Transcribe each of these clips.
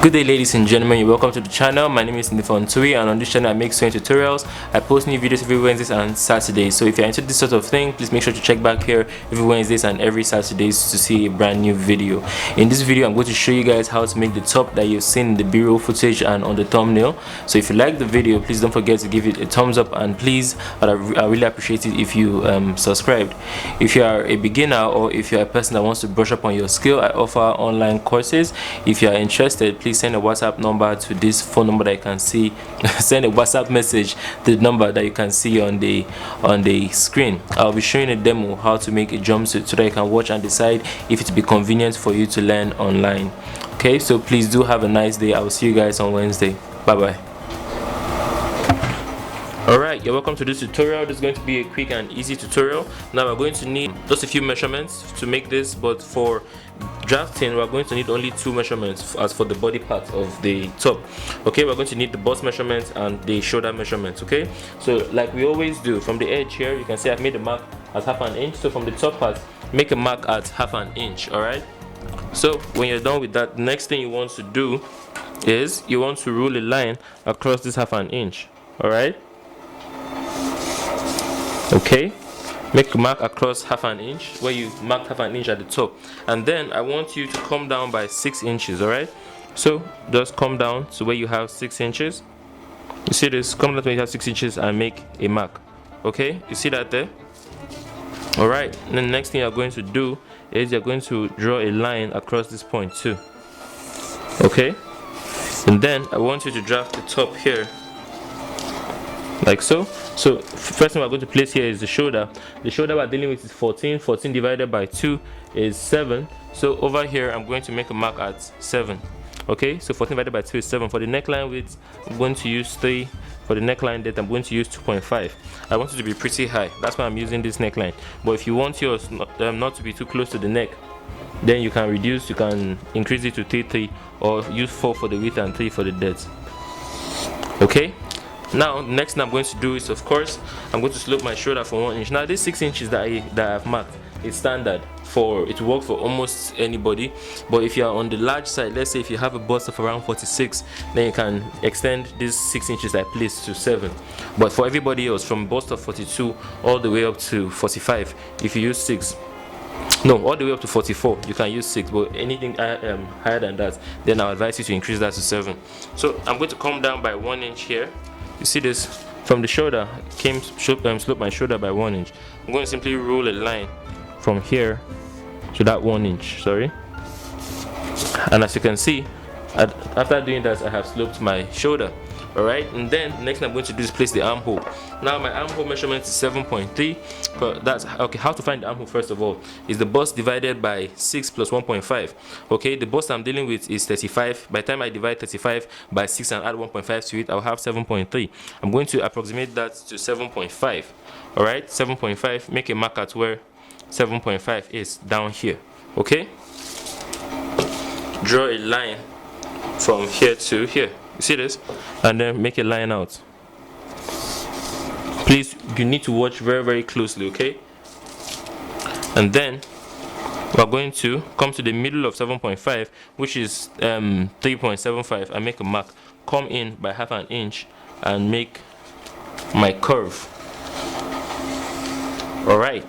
Good day, ladies and gentlemen, welcome to the channel. My name is Ndifon Ntui, and on this channel I make sewing tutorials. I post new videos every Wednesdays and Saturdays, so if you're into this sort of thing, please make sure to check back here every Wednesdays and every Saturdays to see a brand new video. In this video I'm going to show you guys how to make the top that you've seen in the B-roll footage and on the thumbnail. So if you like the video, please don't forget to give it a thumbs up, and please, I really appreciate it if you subscribed. If you are a beginner or if you're a person that wants to brush up on your skill, I offer online courses. If you are interested, please send a WhatsApp number to this phone number that you can see. Send a WhatsApp message to the number that you can see on the screen. I'll be showing a demo how to make a jumpsuit so that you can watch and decide if it will be convenient for you to learn online. Okay, so please do have a nice day. I will see you guys on Wednesday. Bye bye. Alright, you're welcome to this tutorial. This is going to be a quick and easy tutorial. Now we're going to need just a few measurements to make this, but for drafting we're going to need only 2 measurements as for the body part of the top. Okay, we're going to need the bust measurements and the shoulder measurements. Okay, so like we always do, from the edge here you can see I've made a mark at ½ an inch. So from the top part, make a mark at ½ an inch. Alright, so when you're done with that, the next thing you want to do is you want to rule a line across this ½ an inch. Alright, okay, make a mark across ½ an inch where you marked ½ an inch at the top, and then I want you to come down by 6 inches. Alright, so just come down to where you have 6 inches. You see this? Come down to where you have 6 inches and make a mark. Okay, you see that there? Alright, then the next thing you're going to do is you're going to draw a line across this point too. Okay, and then I want you to draft the top here like so. So first thing we're going to place here is the shoulder. The shoulder we're dealing with is 14 divided by 2 is 7. So over here I'm going to make a mark at 7. Okay, so 14 divided by 2 is 7. For the neckline width I'm going to use 3. For the neckline depth I'm going to use 2.5. I want it to be pretty high, that's why I'm using this neckline. But if you want yours not to be too close to the neck, then you can reduce, you can increase it to 3 or use 4 for the width and 3 for the depth. Okay, now next thing I'm going to do is, of course, I'm going to slope my shoulder for 1 inch. Now this 6 inches that I've marked is standard for it to work for almost anybody, but if you are on the large side, let's say if you have a bust of around 46, then you can extend this 6 inches I placed to 7. But for everybody else, from bust of 42 all the way up to 45, if you use 6, no, all the way up to 44 you can use 6, but anything higher than that, then I'll advise you to increase that to 7. So I'm going to come down by 1 inch here. You see this? From the shoulder, slope my shoulder by 1 inch. I'm going to simply roll a line from here to that 1 inch, sorry. And as you can see, after doing that, I have sloped my shoulder. Alright, and then the next thing I'm going to do is place the armhole. Now my armhole measurement is 7.3. That's okay. How to find the armhole? First of all is the bust divided by 6 plus 1.5. okay, the bust I'm dealing with is 35. By the time I divide 35 by 6 and add 1.5 to it, I'll have 7.3. I'm going to approximate that to 7.5. alright, 7.5. make a mark at where 7.5 is, down here. Okay, draw a line from here to here. You see this? And then make a line out. Please, you need to watch very closely. Okay, and then we're going to come to the middle of 7.5, which is 3.75, and make a mark. Come in by ½ an inch and make my curve. Alright,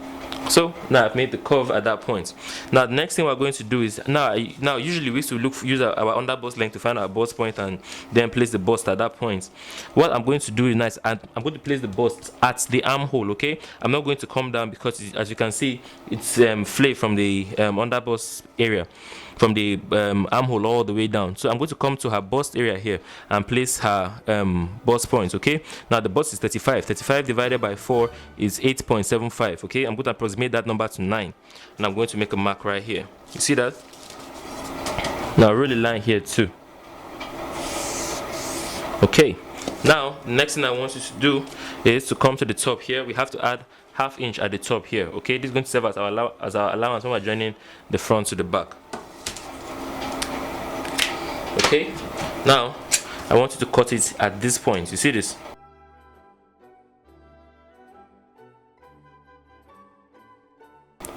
so now I've made the curve at that point. Now the next thing we're going to do is, now usually we used to use our under bust length to find our bust point and then place the bust at that point. What I'm going to do is nice, and I'm going to place the bust at the armhole. Okay, I'm not going to come down because as you can see it's flayed from the under bust area, from the armhole all the way down. So I'm going to come to her bust area here and place her bust points. Okay, now the bust is 35 divided by 4 is 8.75. okay, I'm going to approximate that number to 9, and I'm going to make a mark right here. You see that? Now roll a line here too. Okay, now the next thing I want you to do is to come to the top here. We have to add ½ inch at the top here. Okay, this is going to serve as our allowance when we're joining the front to the back. Okay, now I want you to cut it at this point. You see this?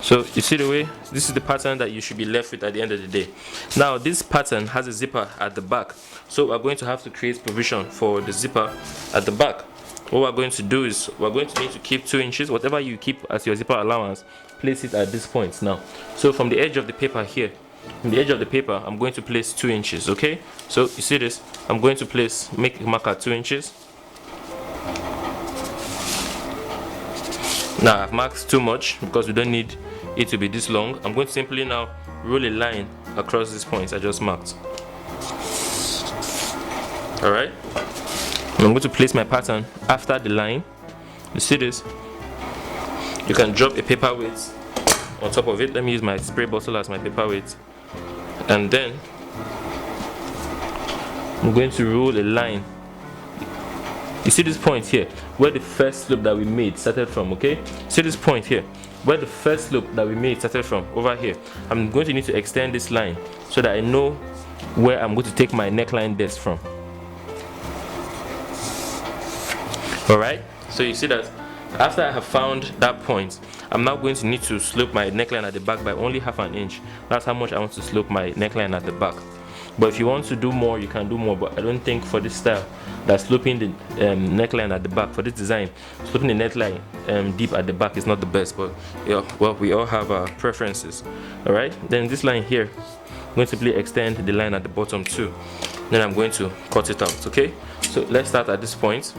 So you see the way, this is the pattern that you should be left with at the end of the day. Now this pattern has a zipper at the back, so we're going to have to create provision for the zipper at the back. What we're going to do is we're going to need to keep 2 inches. Whatever you keep as your zipper allowance, place it at this point now. So from the edge of the paper here, from the edge of the paper, I'm going to place 2 inches. Okay, so you see this, I'm going to make a mark at 2 inches. Now I've marked too much because we don't need it to be this long. I'm going to simply now roll a line across this point I just marked. Alright, I'm going to place my pattern after the line. You see this, you can drop a paper weight on top of it. Let me use my spray bottle as my paper weight, and then I'm going to roll a line. You see this point here where the first slope that we made started from. Okay, see this point here where the first slope that we made started from, over here. I'm going to need to extend this line so that I know where I'm going to take my neckline depth from. Alright, so you see that after I have found that point, I'm now going to need to slope my neckline at the back by only 1/2 inch. That's how much I want to slope my neckline at the back. But if you want to do more, you can do more, but I don't think for this style that sloping the neckline at the back, for this design, sloping the neckline deep at the back is not the best. But yeah, well, we all have our preferences. Alright, then this line here, I'm going to simply extend the line at the bottom too. Then I'm going to cut it out. Okay, so let's start at this point.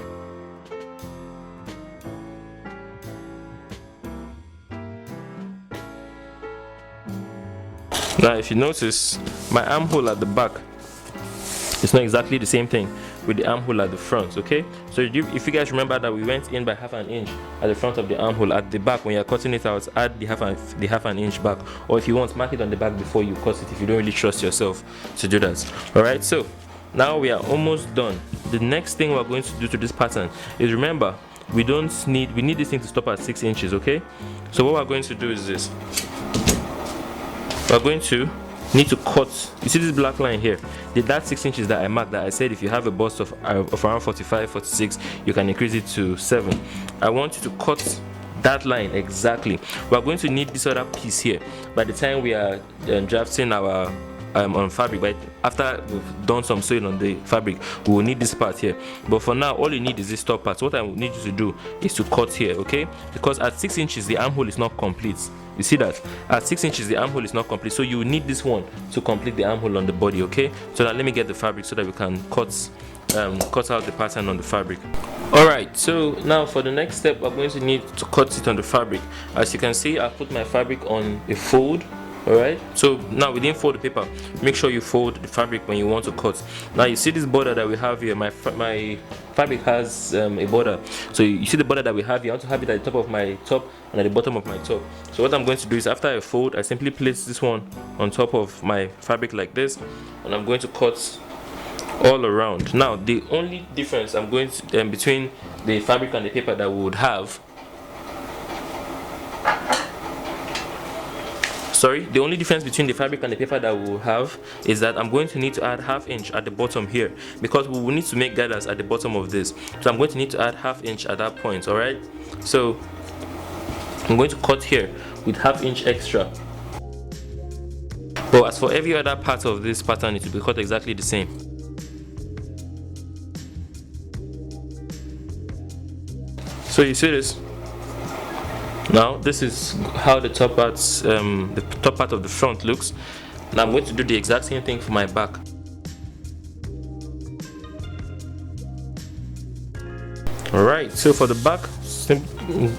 Now if you notice, my armhole at the back is not exactly the same thing with the armhole at the front. Okay, so if you guys remember that we went in by 1/2 inch at the front of the armhole, at the back when you're cutting it out, add the half an inch back, or if you want, mark it on the back before you cut it if you don't really trust yourself to do that. Alright, so now we are almost done. The next thing we're going to do to this pattern is, remember, we need this thing to stop at 6 inches. Okay, so what we're going to do is this. We're going to need to cut, you see this black line here, that 6 inches that I marked, that I said if you have a bust of around 45, 46, you can increase it to 7. I want you to cut that line exactly. We're going to need this other piece here by the time we are drafting our on fabric. But after we've done some sewing on the fabric, we will need this part here. But for now, all you need is this top part. So what I need you to do is to cut here, okay? Because at 6 inches the armhole is not complete. You see that at 6 inches the armhole is not complete, so you need this one to complete the armhole on the body. Okay, so now let me get the fabric so that we can cut out the pattern on the fabric. Alright, so now for the next step, we're going to need to cut it on the fabric. As you can see, I put my fabric on a fold. Alright, so now we didn't fold the paper. Make sure you fold the fabric when you want to cut. Now you see this border that we have here, my fabric has a border. So you see the border that we have here. I want to have it at the top of my top and at the bottom of my top. So what I'm going to do is, after I fold, I simply place this one on top of my fabric like this, and I'm going to cut all around. Now the only difference I'm going to between the fabric and the paper that we would have, the only difference between the fabric and the paper that we will have is that I'm going to need to add 1/2 inch at the bottom here, because we will need to make gathers at the bottom of this. So I'm going to need to add 1/2 inch at that point. Alright, so I'm going to cut here with 1/2 inch extra. But as for every other part of this pattern, it will be cut exactly the same. So you see this? Now this is how the top part of the front looks. Now I'm going to do the exact same thing for my back. Alright, so for the back,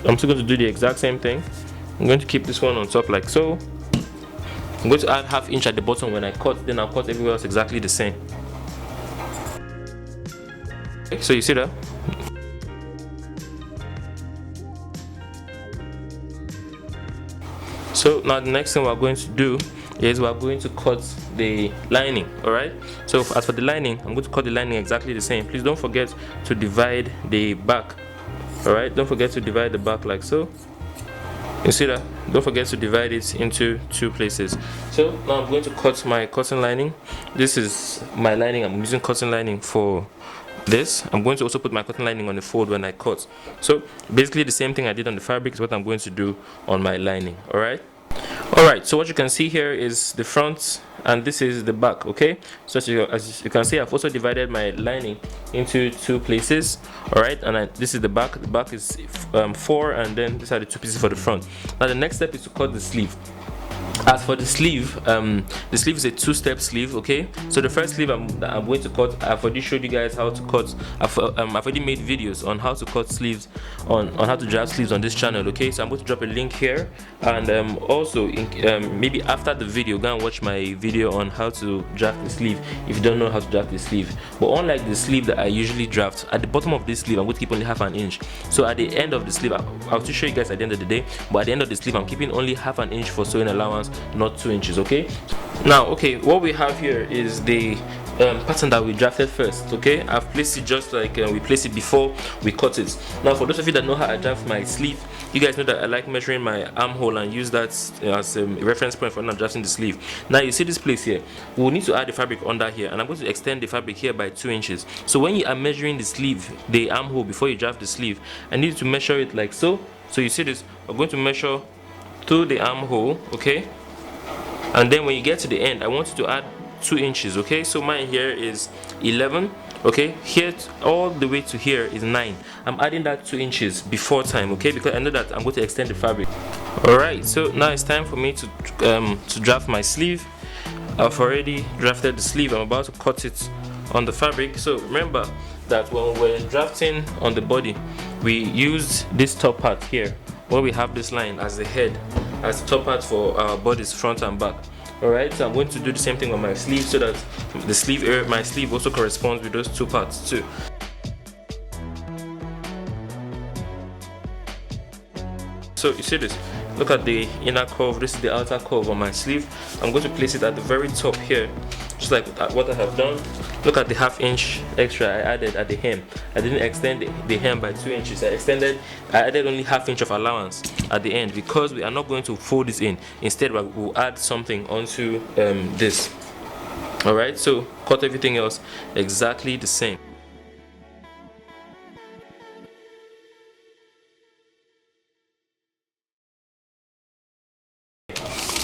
I'm still going to do the exact same thing. I'm going to keep this one on top like so. I'm going to add 1/2 inch at the bottom when I cut, then I'll cut everywhere else exactly the same. Okay, so you see that? So now the next thing we're going to do is we're going to cut the lining. Alright, so as for the lining, I'm going to cut the lining exactly the same. Please don't forget to divide the back. Alright, don't forget to divide the back like so. You see that? Don't forget to divide it into 2 places. So now I'm going to cut my cotton lining. This is my lining. I'm using cotton lining for this. I'm going to also put my cotton lining on the fold when I cut. So basically the same thing I did on the fabric is what I'm going to do on my lining. Alright, Alright, so what you can see here is the front and this is the back. Okay, so as you can see, I've also divided my lining into two places. Alright, and this is the back. The back is 4, and then these are the two pieces for the front. Now the next step is to cut the sleeve. As for the sleeve is a two-step sleeve. Okay, so the first sleeve I'm going to cut, I've already showed you guys how to cut. I've already made videos on how to cut sleeves, on how to draft sleeves on this channel. Okay, so I'm going to drop a link here, and also maybe after the video, go and watch my video on how to draft the sleeve if you don't know how to draft the sleeve. But unlike the sleeve that I usually draft, at the bottom of this sleeve I'm going to keep only ½ inch. So at the end of the sleeve, I'll show you guys at the end of the day, but at the end of the sleeve I'm keeping only ½ inch for sewing allowance, not 2 inches. Okay, now what we have here is the pattern that we drafted first. Okay, I've placed it just like we placed it before we cut it. Now for those of you that know how I draft my sleeve, you guys know that I like measuring my armhole and use that as a reference point for not drafting the sleeve. Now you see this place here, we'll need to add the fabric under here, and I'm going to extend the fabric here by 2 inches. So when you are measuring the sleeve, the armhole, before you draft the sleeve, I need to measure it like so. So you see this, we're going to measure to the armhole. Okay, and then when you get to the end, I want you to add 2 inches. Okay, so mine here is 11. Okay, here all the way to here is 9. I'm adding that 2 inches before time. Okay, because I know that I'm going to extend the fabric. Alright, so now it's time for me to draft my sleeve. I've already drafted the sleeve. I'm about to cut it on the fabric. So remember that when we're drafting on the body, we used this top part here, where we have this line as the head, as the top part for our bodies, front and back. Alright, so I'm going to do the same thing on my sleeve, so that the sleeve area, my sleeve also corresponds with those two parts too. So you see this, look at the inner curve, this is the outer curve on my sleeve. I'm going to place it at the very top here, just like what I have done. Look at the ½ inch extra I added at the hem. I didn't extend the hem by 2 inches. I added only ½ inch of allowance at the end, because we are not going to fold this in. Instead, we'll add something onto this. Alright, so cut everything else exactly the same.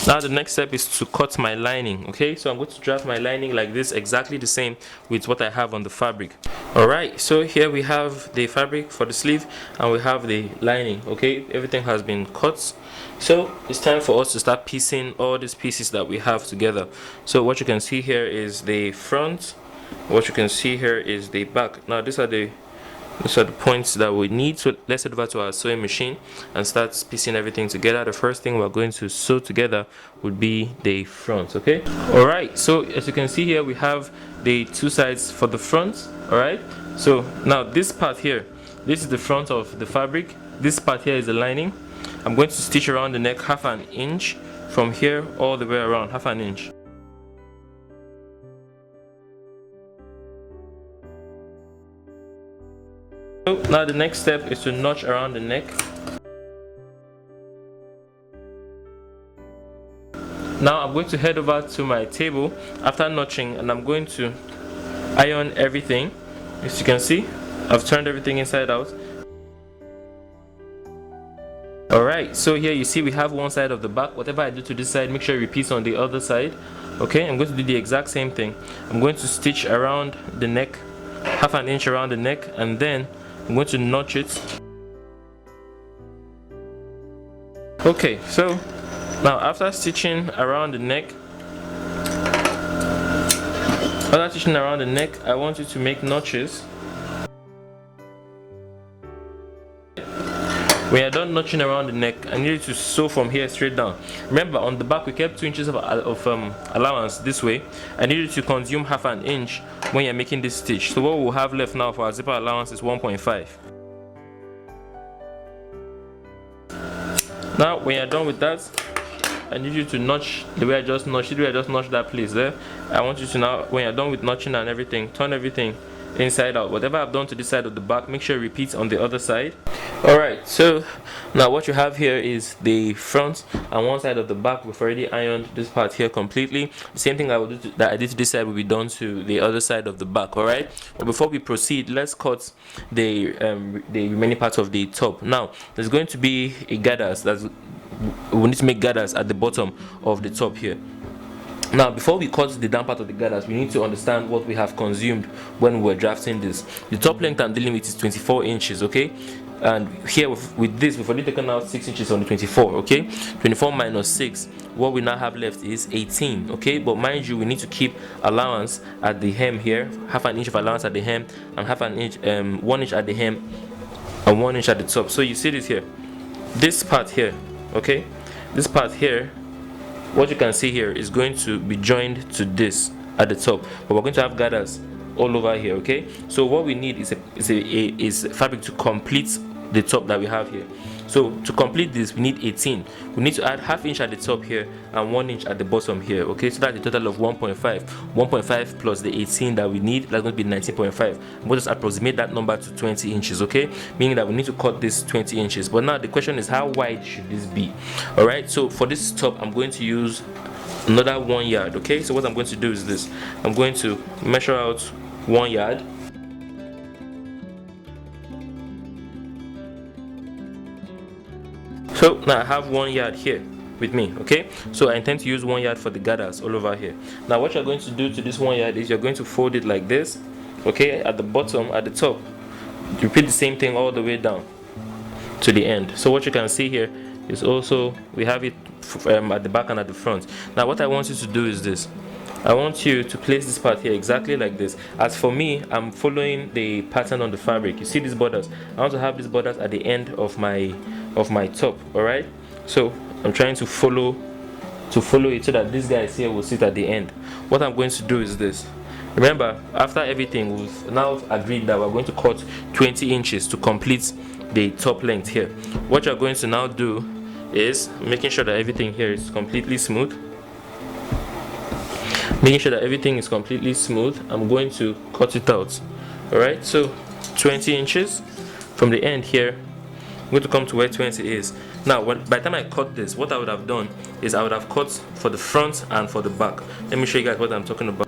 Now the next step is to cut my lining. Okay, so I'm going to draft my lining like this, exactly the same with what I have on the fabric. Alright, so here we have the fabric for the sleeve and we have the lining. Okay, everything has been cut, so it's time for us to start piecing all these pieces that we have together. So what you can see here is the front, what you can see here is the back. Now these are the points that we need. So let's head over to our sewing machine and start piecing everything together. The first thing we're going to sew together would be the front. Okay, alright, so as you can see here, we have the two sides for the front. Alright, so now this part here, this is the front of the fabric. This part here is the lining. I'm going to stitch around the neck ½ inch from here all the way around, ½ inch. So now the next step is to notch around the neck. Now I'm going to head over to my table after notching, and I'm going to iron everything. As you can see, I've turned everything inside out. Alright, so here you see we have one side of the back. Whatever I do to this side, make sure it repeats on the other side. Okay, I'm going to do the exact same thing. I'm going to stitch around the neck, ½ inch around the neck, and then I'm going to notch it. Okay, so now after stitching around the neck, I want you to make notches. When you're done notching around the neck, I need you to sew from here straight down. Remember, on the back we kept 2 inches of allowance this way. I need you to consume ½ inch when you're making this stitch. So what we'll have left now for our zipper allowance is 1.5. Now when you're done with that, I need you to notch the way I just notched it, that place there. I want you to now, when you're done with notching and everything, turn everything inside out. Whatever I've done to this side of the back, make sure it repeats on the other side. Alright, so now what you have here is the front and one side of the back. We've already ironed this part here completely. The same thing that I did to this side will be done to the other side of the back. Alright, but before we proceed, let's cut the remaining part of the top. Now there's going to be a gathers we need to make gathers at the bottom of the top here. Now, before we cut the down part of the gathers, we need to understand what we have consumed when we were drafting this. The top length I'm dealing with is 24 inches, okay? And here with this, we've already taken out 6 inches on the 24, okay? 24 minus 6, what we now have left is 18, okay? But mind you, we need to keep allowance at the hem here, half an inch of allowance at the hem, and half an inch, 1 inch at the hem, and 1 inch at the top. So you see this here, this part here, okay? This part here, what you can see here is going to be joined to this at the top, but we're going to have gathers all over here, okay? So what we need is fabric to complete the top that we have here. So to complete this, we need 18. We need to add half inch at the top here and 1 inch at the bottom here, okay? So that's a total of 1.5. 1.5 plus the 18 that we need, that's going to be 19.5. We'll just approximate that number to 20 inches, okay? Meaning that we need to cut this 20 inches. But now the question is, how wide should this be? All right, so for this top, I'm going to use another 1 yard, okay? So what I'm going to do is this. I'm going to measure out 1 yard. So now I have 1 yard here with me, okay? So I intend to use 1 yard for the gathers all over here. Now what you're going to do to this 1 yard is you're going to fold it like this, okay? At the bottom, at the top, repeat the same thing all the way down to the end. So what you can see here is also, we have it at the back and at the front. Now what I want you to do is this. I want you to place this part here exactly like this. As for me, I'm following the pattern on the fabric. You see these borders? I want to have these borders at the end of my top, all right? So I'm trying to follow it so that these guys here will sit at the end. What I'm going to do is this. Remember, after everything, we've now agreed that we're going to cut 20 inches to complete the top length here. What you're going to now do is making sure that everything here is completely smooth. Making sure that everything is completely smooth, I'm going to cut it out. Alright, so 20 inches from the end here, I'm going to come to where 20 is. Now, by the time I cut this, what I would have done is I would have cut for the front and for the back. Let me show you guys what I'm talking about.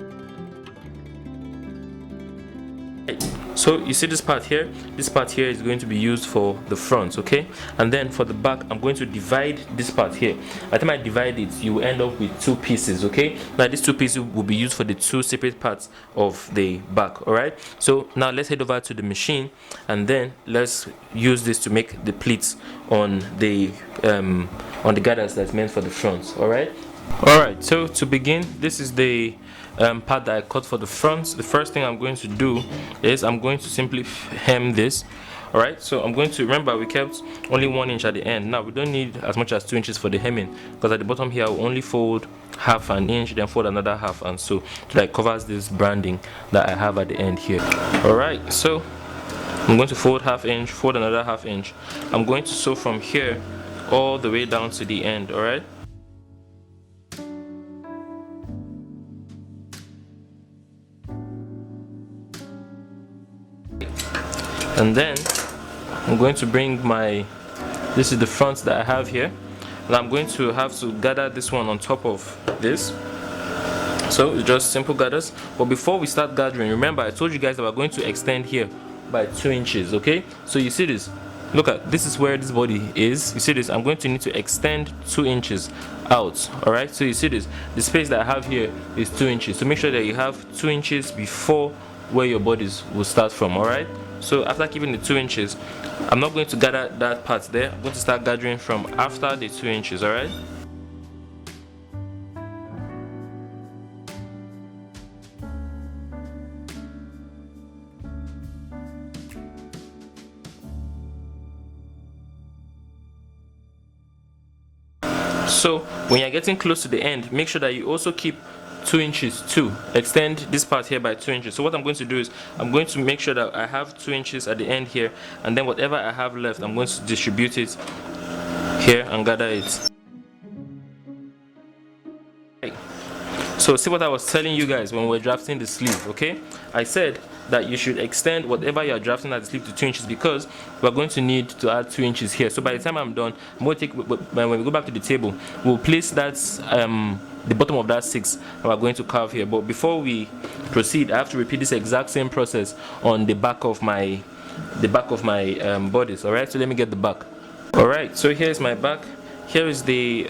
So you see this part here is going to be used for the front, okay? And then for the back, I'm going to divide this part here. By the time I divide it, you will end up with 2 pieces, okay? Now these 2 pieces will be used for the 2 separate parts of the back, all right? So now let's head over to the machine and then let's use this to make the pleats on the gathers that's meant for the front, all right? All right, so to begin, this is the part that I cut for the front. The first thing I'm going to do is I'm going to simply hem this. All right, so I'm going to, remember we kept only 1 inch at the end. Now we don't need as much as 2 inches for the hemming, because at the bottom here I'll only fold half an inch, then fold another half, and so that covers this branding that I have at the end here. All right, so I'm going to fold half inch, fold another half inch. I'm going to sew from here all the way down to the end. All right. And then I'm going to bring this is the front that I have here, and I'm going to have to gather this one on top of this. So it's just simple gathers. But before we start gathering, remember I told you guys that we're going to extend here by 2 inches, okay? So you see this, look at this is where this body is. You see this, I'm going to need to extend 2 inches out. All right, so you see this, the space that I have here is 2 inches. So make sure that you have 2 inches before where your bodies will start from. All right, so after keeping the 2 inches, I'm not going to gather that part there. I'm going to start gathering from after the 2 inches. All right. So when you're getting close to the end, make sure that you also keep 2 inches too. Extend this part here by 2 inches. So what I'm going to do is I'm going to make sure that I have 2 inches at the end here, and then whatever I have left, I'm going to distribute it here and gather it. So see what I was telling you guys when we were drafting the sleeve, okay? I said that you should extend whatever you are drafting at the sleeve to 2 inches, because we're going to need to add 2 inches here. So by the time I'm done, I'm going to take, when we go back to the table, we'll place that the bottom of that 6, and we're going to carve here. But before we proceed, I have to repeat this exact same process on the back of my bodice. All right, so let me get the back. All right, so here's my back. here is the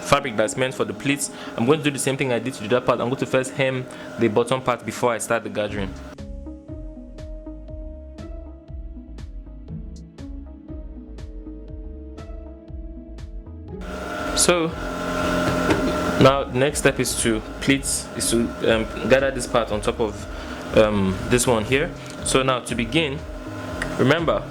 fabric that's meant for the pleats. I'm going to do the same thing I did to that part. I'm going to first hem the bottom part before I start the gathering. So now the next step is to gather this part on top of this one here. So now to begin, remember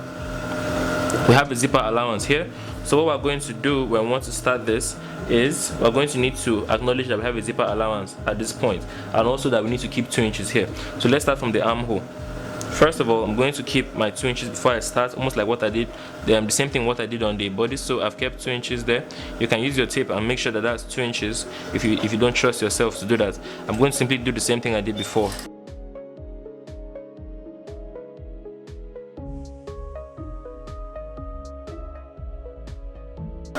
we have a zipper allowance here. So what we're going to do when we want to start this is we're going to need to acknowledge that we have a zipper allowance at this point, and also that we need to keep 2 inches here. So let's start from the armhole. First of all, I'm going to keep my 2 inches before I start, almost like what I did, the same thing what I did on the body. So I've kept 2 inches there. You can use your tape and make sure that that's 2 inches if you don't trust yourself to do that. I'm going to simply do the same thing I did before.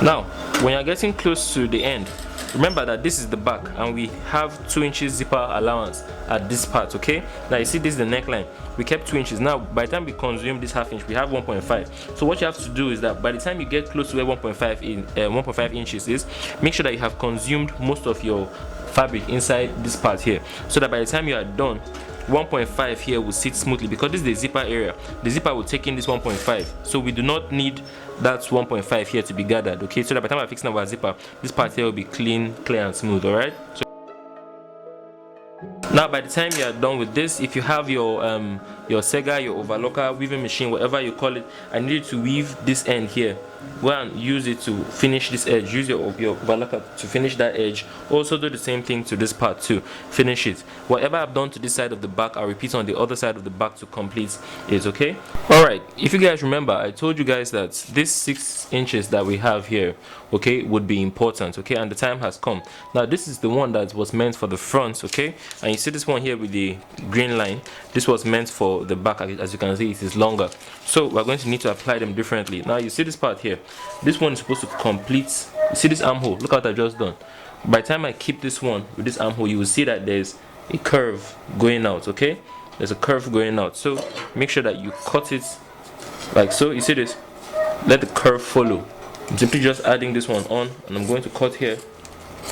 Now, when you're getting close to the end, remember that this is the back and we have 2 inches zipper allowance at this part, okay? Now you see this is the neckline. We kept 2 inches. Now by the time we consume this half inch, we have 1.5. So what you have to do is that by the time you get close to where 1.5 inches is, make sure that you have consumed most of your fabric inside this part here, so that by the time you are done, 1.5 here will sit smoothly, because this is the zipper area. The zipper will take in this 1.5, so we do not need that 1.5 here to be gathered, okay? So that by the time I fix our zipper, this part here will be clean, clear and smooth. All right, so now by the time you are done with this, if you have your sega, your overlocker, weaving machine, whatever you call it, I need you to weave this end here. Go and use it to finish this edge. Use your overlocker to finish that edge. Also do the same thing to this part too. Finish it. Whatever I've done to this side of the back, I'll repeat on the other side of the back to complete it, okay? Alright, if you guys remember, I told you guys that this 6 inches that we have here, okay, would be important, okay? And the time has come. Now this is the one that was meant for the front, okay? And you see this one here with the green line, this was meant for the back. As you can see, it is longer, so we're going to need to apply them differently. Now you see this part here, this one is supposed to complete, you see this armhole, look what I've just done. By the time I keep this one with this armhole, you will see that there's a curve going out, okay? There's a curve going out, so make sure that you cut it like so. You see this, let the curve follow. I'm simply just adding this one on, and I'm going to cut here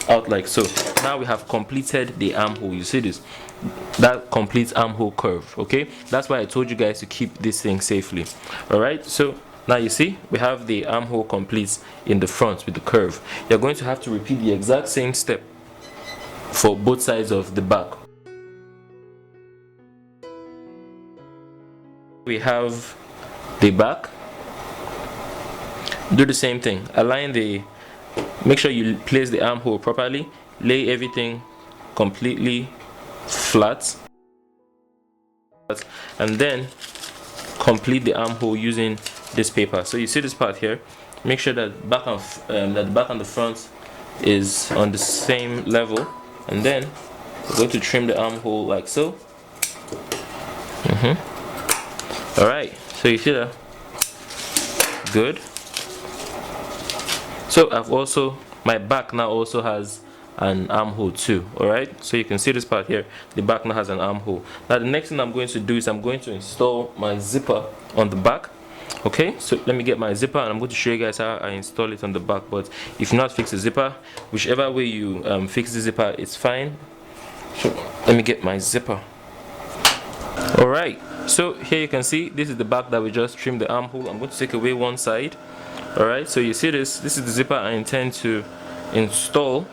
out like so. Now we have completed the armhole. You see this, that completes armhole curve, okay? That's why I told you guys to keep this thing safely. All right, so now you see we have the armhole complete in the front with the curve. You're going to have to repeat the exact same step for both sides of the back. We have the back. Do the same thing. Align the, make sure you place the armhole properly. Lay everything completely flat, and then complete the armhole using this paper. So you see this part here, make sure that back and that the back and the front is on the same level, and then we're going to trim the armhole like so. All right, so you see that, good. So I've also, my back now also has an armhole too. All right, so you can see this part here, the back now has an armhole. Now the next thing I'm going to do is I'm going to install my zipper on the back. Okay, so let me get my zipper, and I'm going to show you guys how I install it on the back. But if you're not fix the zipper, whichever way you fix the zipper, it's fine. So let me get my zipper. All right, so here you can see this is the back that we just trimmed the armhole. I'm going to take away one side. All right, so you see this is the zipper I intend to install.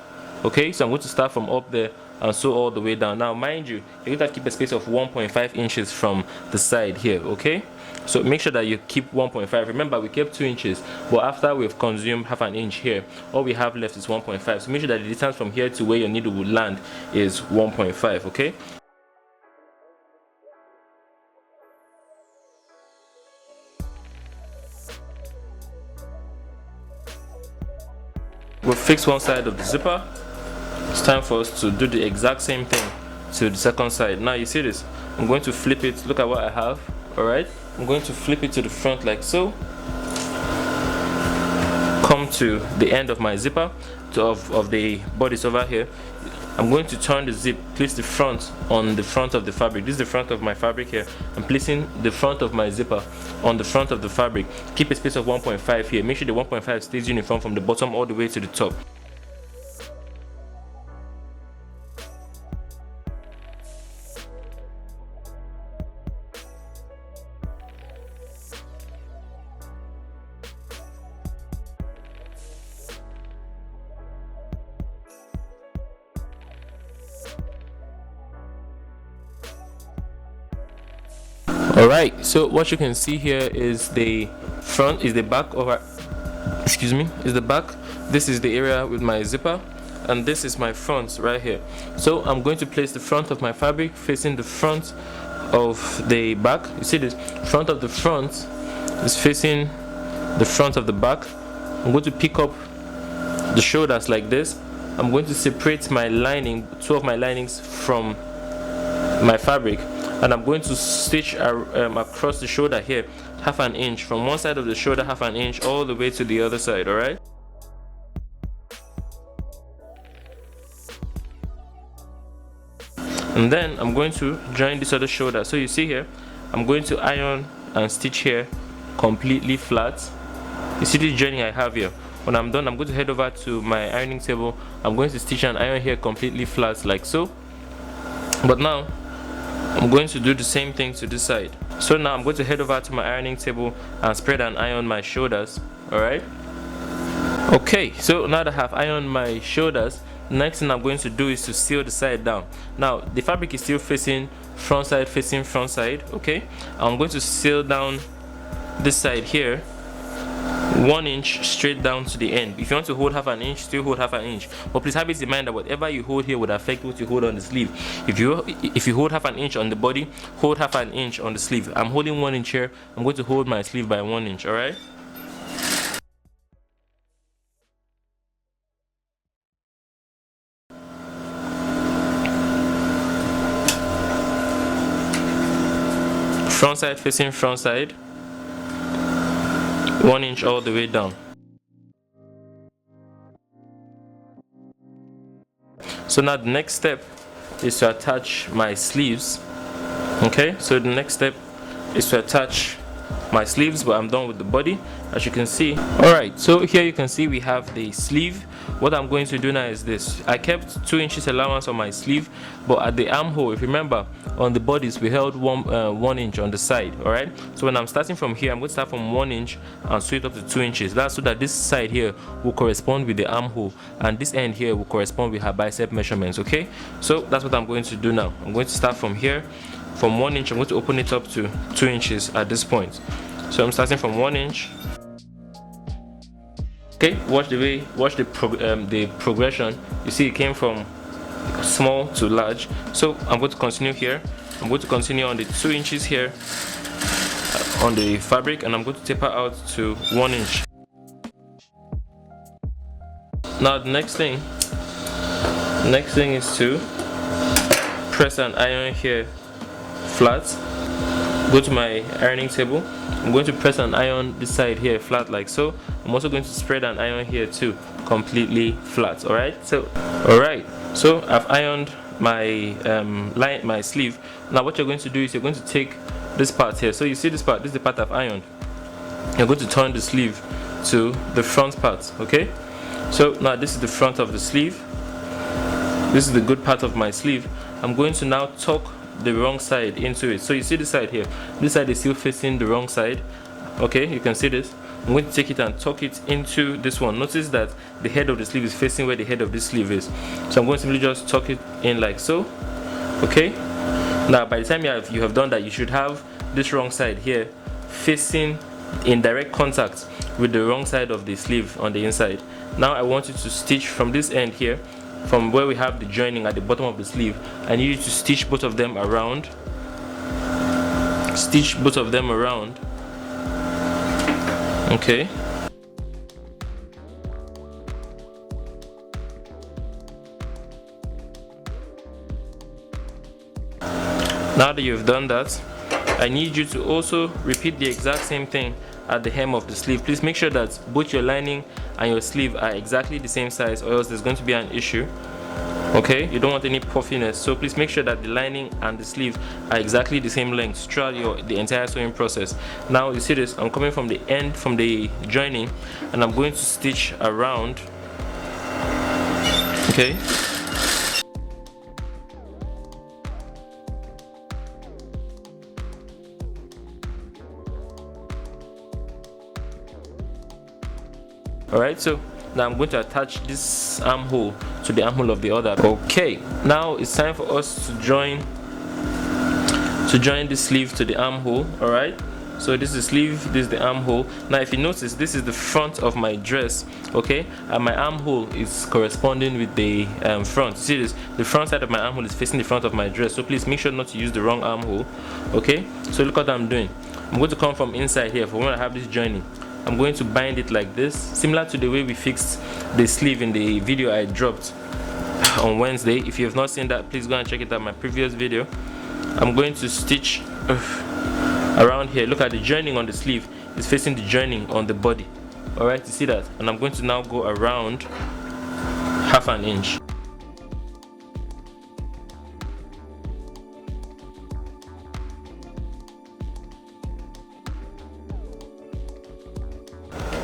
Okay, so I'm going to start from up there and sew all the way down. Now mind you, you're going to have to keep a space of 1.5 inches from the side here, okay? So make sure that you keep 1.5. Remember, we kept 2 inches, but after we've consumed half an inch here, all we have left is 1.5. So make sure that the distance from here to where your needle will land is 1.5, okay? We've fixed one side of the zipper. It's time for us to do the exact same thing to the second side. Now you see this, I'm going to flip it. Look at what I have. All right, I'm going to flip it to the front like so. Come to the end of my zipper of the bodice over here. I'm going to turn the zip, place the front on the front of the fabric. This is the front of my fabric here. I'm placing the front of my zipper on the front of the fabric. Keep a space of 1.5 here. Make sure the 1.5 stays uniform from the bottom all the way to the top. Alright, so what you can see here is the front, is the back of our, excuse me, is the back. This is the area with my zipper, and this is my front right here. So I'm going to place the front of my fabric facing the front of the back. You see this? Front of the front is facing the front of the back. I'm going to pick up the shoulders like this. I'm going to separate my lining, two of my linings from my fabric, and I'm going to stitch across the shoulder here, 1/2 inch from one side of the shoulder, 1/2 inch all the way to the other side. All right. And then I'm going to join this other shoulder. So you see here, I'm going to iron and stitch here completely flat. You see this joining I have here. When I'm done, I'm going to head over to my ironing table. I'm going to stitch and iron here completely flat like so. But now I'm going to do the same thing to this side. So now I'm going to head over to my ironing table and spread and iron my shoulders. Alright. Okay, so now that I have ironed my shoulders, the next thing I'm going to do is to seal the side down. Now the fabric is still facing front side. Okay, I'm going to seal down this side here 1 inch straight down to the end. If you want to hold 1/2 inch, still hold 1/2 inch, but please have it in mind that whatever you hold here would affect what you hold on the sleeve. If you hold 1/2 inch on the body, hold 1/2 inch on the sleeve. I'm holding 1 inch here. I'm going to hold my sleeve by 1 inch. All right. Front side facing front side, 1 inch all the way down. So now the next step is to attach my sleeves. Okay, so the next step is to attach my sleeves, but I'm done with the body, as you can see. Alright, so here you can see we have the sleeve. What I'm going to do now is this. I kept 2 inches allowance on my sleeve, but at the armhole, if you remember, on the bodies we held 1 inch on the side. Alright, so when I'm starting from here, I'm going to start from 1 inch and sew it up to 2 inches. That's so that this side here will correspond with the armhole, and this end here will correspond with her bicep measurements. Okay, so that's what I'm going to do now. I'm going to start from here. From 1 inch, I'm going to open it up to 2 inches at this point. So I'm starting from 1 inch. Okay, watch the progression. You see it came from small to large. So I'm going to continue here. I'm going to continue on the 2 inches here on the fabric, and I'm going to taper out to 1 inch. Now the next thing is to press and iron here flat. Go to my ironing table. I'm going to press and iron this side here flat like so. I'm also going to spread and iron here too completely flat. Alright, so I've ironed my my sleeve. Now what you're going to do is you're going to take this part here. So you see this part, this is the part I've ironed. You're going to turn the sleeve to the front part. Okay, so now this is the front of the sleeve. This is the good part of my sleeve. I'm going to now tuck the wrong side into it. So you see this side here, this side is still facing the wrong side. Okay, you can see this. I'm going to take it and tuck it into this one. Notice that the head of the sleeve is facing where the head of this sleeve is. So I'm going to simply just tuck it in like so. Okay, now by the time you have done that, you should have this wrong side here facing in direct contact with the wrong side of the sleeve on the inside. Now I want you to stitch from this end here, from where we have the joining at the bottom of the sleeve. I need you to stitch both of them around. Stitch both of them around. Okay. Now that you've done that, I need you to also repeat the exact same thing at the hem of the sleeve. Please make sure that both your lining and your sleeve are exactly the same size, or else there's going to be an issue. Okay, you don't want any puffiness, so please make sure that the lining and the sleeve are exactly the same length throughout the entire sewing process. Now you see this, I'm coming from the end, from the joining, and I'm going to stitch around. Okay, all right, so now I'm going to attach this armhole to the armhole of the other. Okay, now it's time for us to join the sleeve to the armhole. All right, so this is the sleeve, this is the armhole. Now if you notice, this is the front of my dress, okay, and my armhole is corresponding with the front. See this, the front side of my armhole is facing the front of my dress, so please make sure not to use the wrong armhole. Okay, so look what I'm doing. I'm going to come from inside here for when I have this joining. I'm going to bind it like this, similar to the way we fixed the sleeve in the video I dropped on Wednesday. If you have not seen that, please go and check it out, my previous video. I'm going to stitch around here. Look at the joining on the sleeve is facing the joining on the body. All right, you see that? And I'm going to now go around 1/2 inch.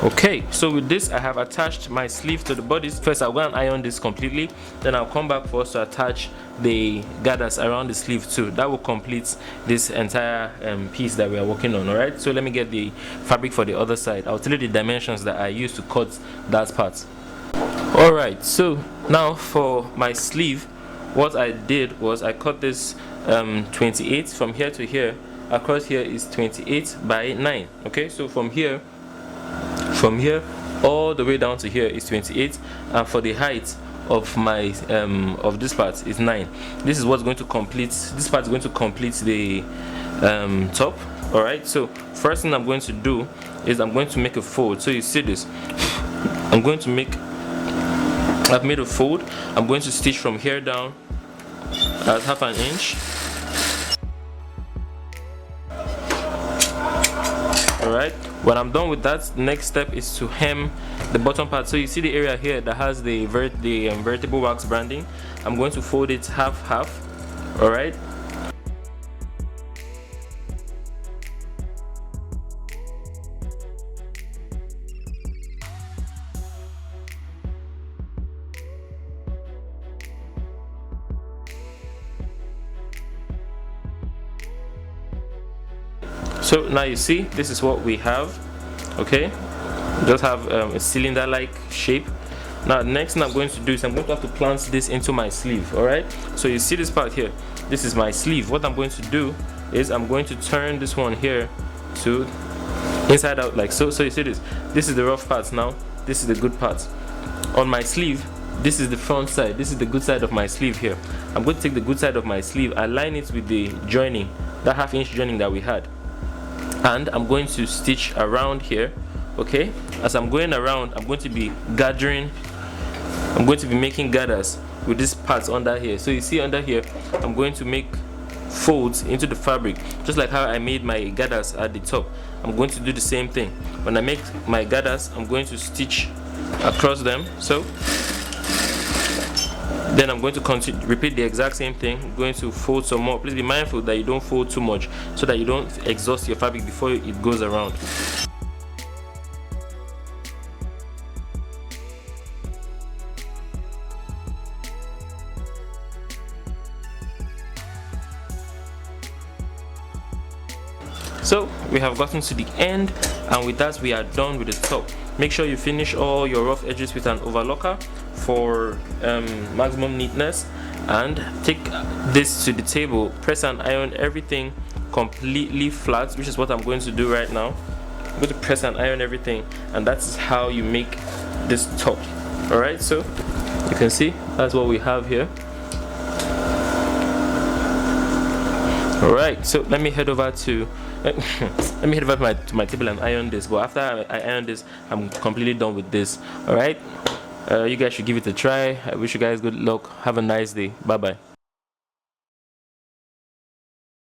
Okay, so with this I have attached my sleeve to the bodice. First I'll go and iron this completely, then I'll come back for us to attach the gathers around the sleeve too. That will complete this entire piece that we are working on. All right, so let me get the fabric for the other side. I'll tell you the dimensions that I used to cut that part. All right, so now for my sleeve, what I did was I cut this 28 from here to here. Across here is 28 by 9. Okay, so from here all the way down to here is 28, and for the height of my of this part is 9. This is what's going to complete, this part is going to complete the top. All right, so first thing I'm going to do is I'm going to make a fold. So you see this, I've made a fold. I'm going to stitch from here down at 1/2 inch. All right, when I'm done with that, the next step is to hem the bottom part. So you see the area here that has the vertical wax branding. I'm going to fold it half. All right, so now you see this is what we have. Okay, just have a cylinder like shape. Now the next thing I'm going to do is I'm going to have to plant this into my sleeve. All right, so you see this part here, this is my sleeve. What I'm going to do is I'm going to turn this one here to inside out like so. So you see this is the rough part. Now this is the good part. On my sleeve, this is the front side, this is the good side of my sleeve here. I'm going to take the good side of my sleeve, align it with the joining, that 1/2 inch joining that we had, and I'm going to stitch around here. Okay, as I'm going around, I'm going to be gathering, I'm going to be making gathers with this part under here. So you see under here, I'm going to make folds into the fabric, just like how I made my gathers at the top. I'm going to do the same thing. When I make my gathers, I'm going to stitch across them. So then I'm going to repeat the exact same thing. I'm going to fold some more. Please be mindful that you don't fold too much so that you don't exhaust your fabric before it goes around. So we have gotten to the end, and with that we are done with the top. Make sure you finish all your rough edges with an overlocker for maximum neatness, and take this to the table, press and iron everything completely flat, which is what I'm going to do right now. I'm going to press and iron everything, and that's how you make this top. All right, so you can see that's what we have here. All right, so let me head over to my table and iron this. But after I iron this, I'm completely done with this. All right, you guys should give it a try. I wish you guys good luck. Have a nice day. Bye bye.